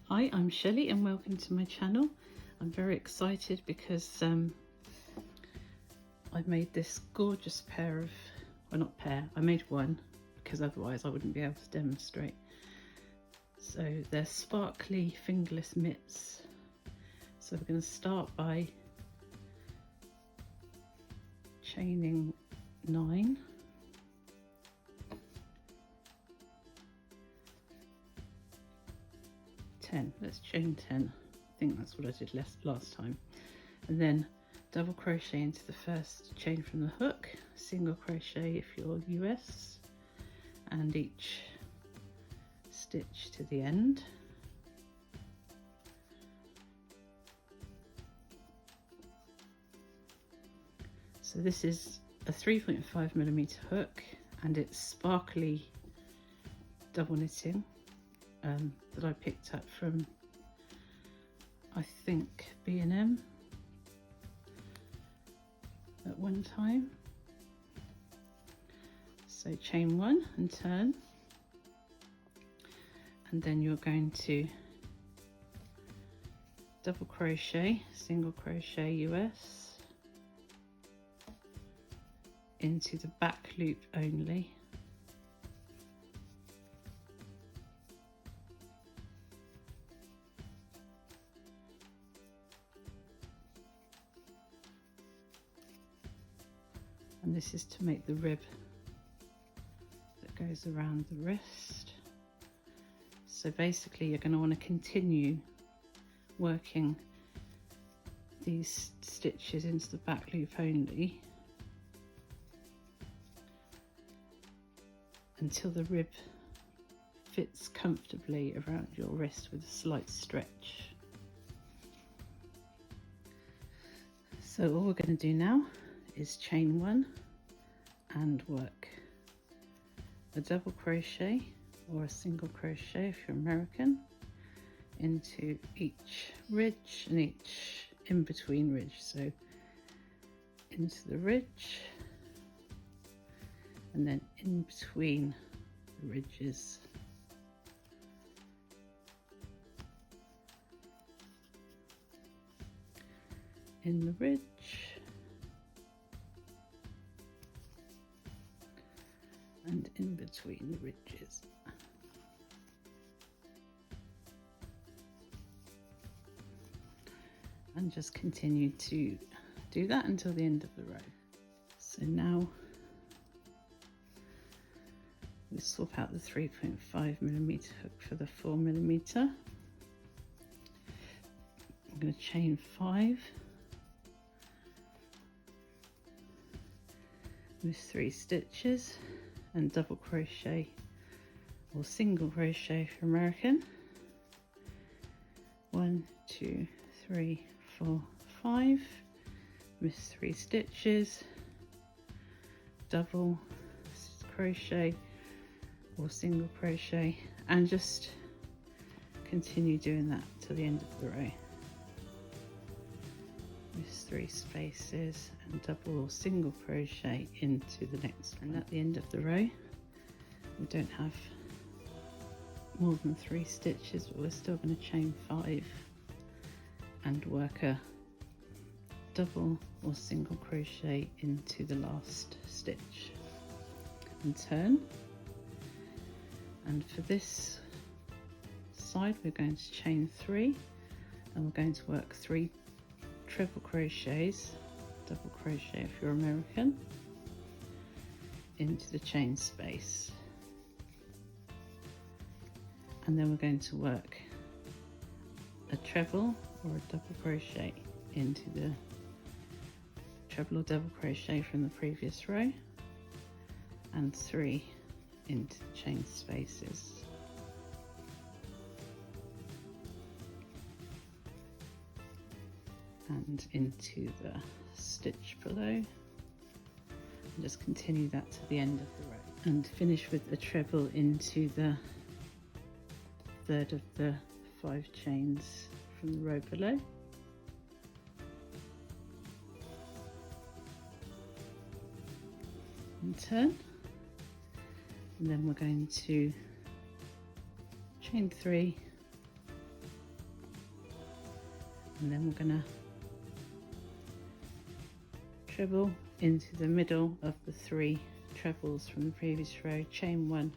Hi, I'm Shelley and welcome to my channel. I'm very excited because I've made this gorgeous pair of, well, not pair, I made one because otherwise I wouldn't be able to demonstrate. So they're sparkly fingerless mitts. So we're going to start by chaining 9. Let's chain 10. I think that's what I did last time. And then double crochet into the first chain from the hook, single crochet if you're US, and each stitch to the end. So this is a 3.5mm hook and it's sparkly double knitting that I picked up from, I think, B&M at one time. So chain 1 and turn, and then you're going to double crochet, single crochet US into the back loop only. And this is to make the rib that goes around the wrist. So basically you're going to want to continue working these stitches into the back loop only until the rib fits comfortably around your wrist with a slight stretch. So all we're going to do now is chain 1 and work a double crochet or a single crochet if you're American into each ridge and each in between ridge. So into the ridge and then in between the ridges. In the ridge and in between the ridges. And just continue to do that until the end of the row. So now we swap out the 3.5mm hook for the 4mm. I'm going to chain 5 with 3 stitches and double crochet or single crochet if you're American. 1, 2, 3, 4, 5, with 3 stitches, double crochet or single crochet, and just continue doing that to the end of the row. With 3 spaces and double or single crochet into the next one. And at the end of the row we don't have more than 3 stitches, but we're still going to chain 5 and work a double or single crochet into the last stitch and turn. And for this side we're going to chain 3 and we're going to work 3 triple crochets, double crochet if you're American, into the chain space, and then we're going to work a treble or a double crochet into the treble or double crochet from the previous row, and 3 into the chain spaces. And into the stitch below, and just continue that to the end of the row, and finish with a treble into the third of the 5 chains from the row below. And turn, and then we're going to chain 3 and then we're going to treble into the middle of the 3 trebles from the previous row, chain 1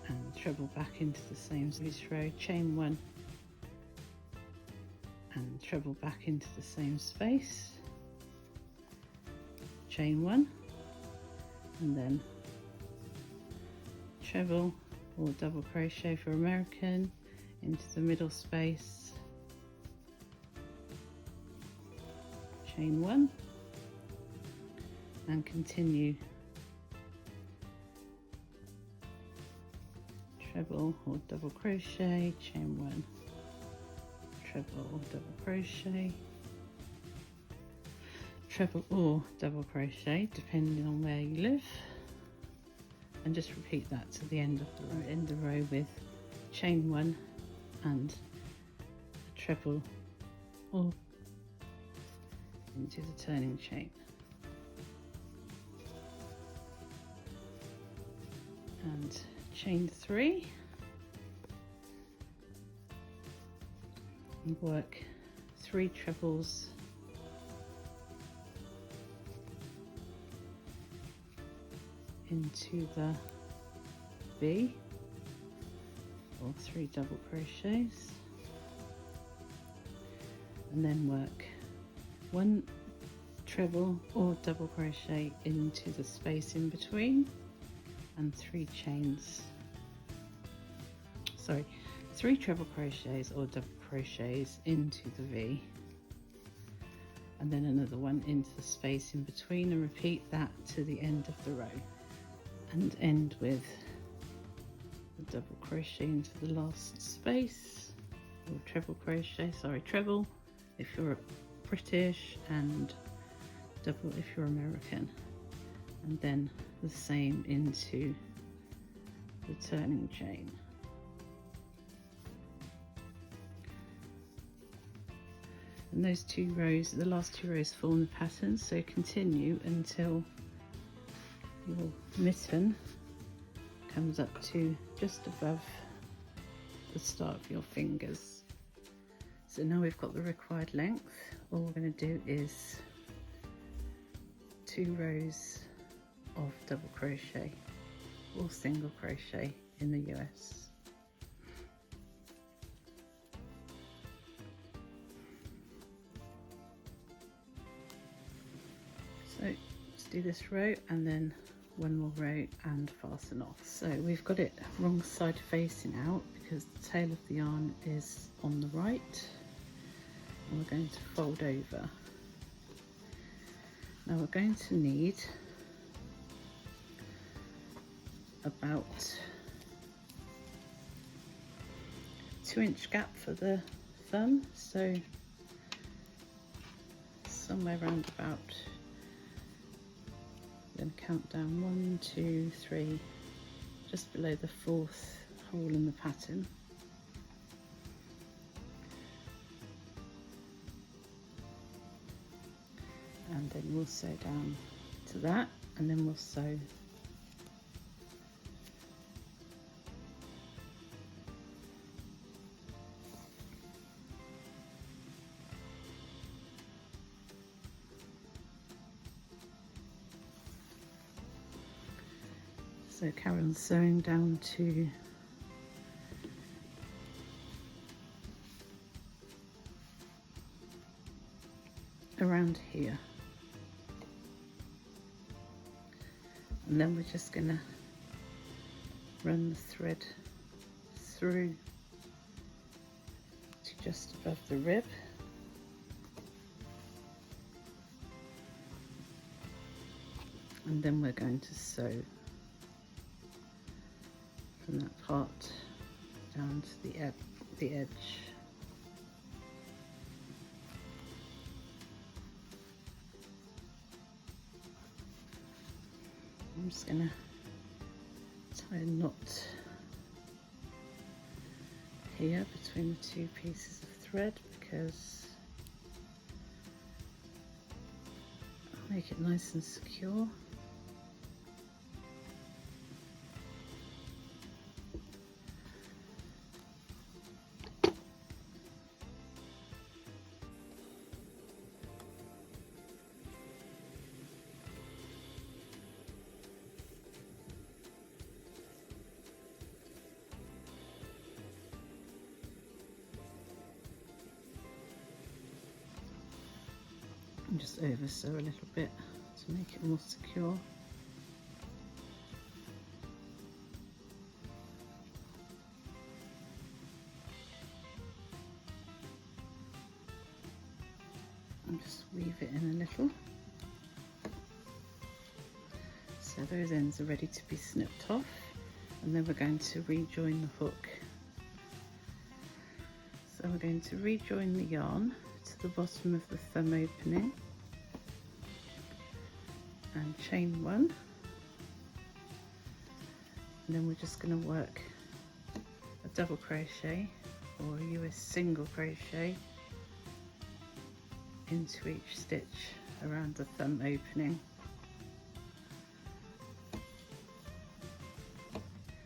and treble back into the same previous row, chain 1 and treble back into the same space, chain 1 and then treble or double crochet for American into the middle space, chain 1 and continue treble or double crochet, chain 1, treble or double crochet, treble or double crochet depending on where you live, and just repeat that to the end of the row. End the row with chain 1 and a treble or into the turning chain, and chain 3 and work 3 trebles into the V, or 3 double crochets, and then work 1 treble or double crochet into the space in between and 3 chains, sorry, 3 treble crochets or double crochets into the V, and then another one into the space in between, and repeat that to the end of the row, and end with a double crochet into the last space, or treble crochet, sorry, treble if you're British and double if you're American, and then the same into the turning chain. And those 2 rows, the last 2 rows form the pattern, so continue until your mitten comes up to just above the start of your fingers. So now we've got the required length, all we're going to do is 2 rows of double crochet or single crochet in the US. So let's do this row and then 1 more row and fasten off. So we've got it wrong side facing out because the tail of the yarn is on the right, and we're going to fold over. Now we're going to need about 2-inch gap for the thumb, so somewhere around about, then count down 1, 2, 3, just below the 4th hole in the pattern. And then we'll sew down to that, and then we'll sew so carry on sewing down to around here, and then we're just going to run the thread through to just above the rib, and then we're going to sew from that part down to the edge. I'm just going to tie a knot here between the 2 pieces of thread because I'll make it nice and secure. and just over sew a little bit to make it more secure. And just weave it in a little. So those ends are ready to be snipped off, and then we're going to rejoin the hook. So we're going to rejoin the yarn to the bottom of the thumb opening and chain one, and then we're just going to work a double crochet or a US single crochet into each stitch around the thumb opening,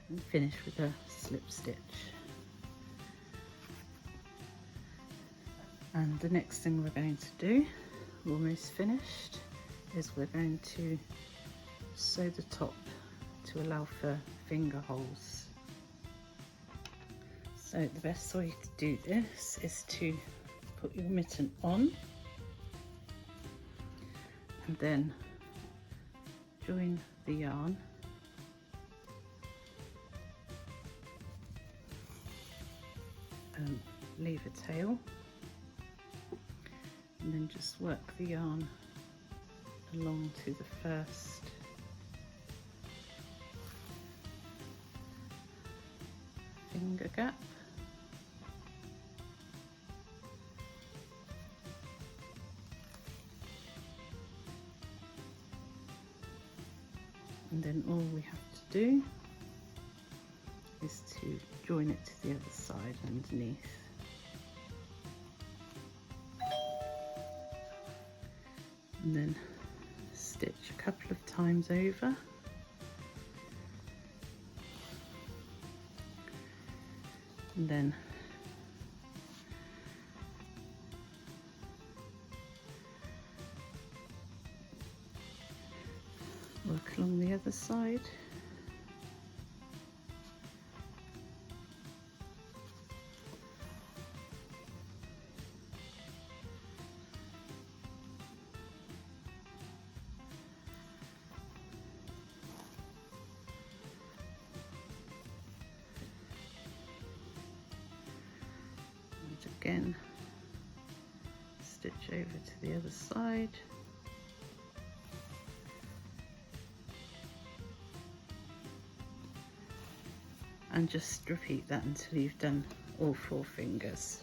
and finish with a slip stitch. And the next thing we're going to do, almost finished, is we're going to sew the top to allow for finger holes. So the best way to do this is to put your mitten on and then join the yarn and leave a tail, and then just work the yarn along to the first finger gap, and then all we have to do is to join it to the other side underneath. And then stitch a couple of times over, and then work along the other side. Again, stitch over to the other side, and just repeat that until you've done all 4 fingers.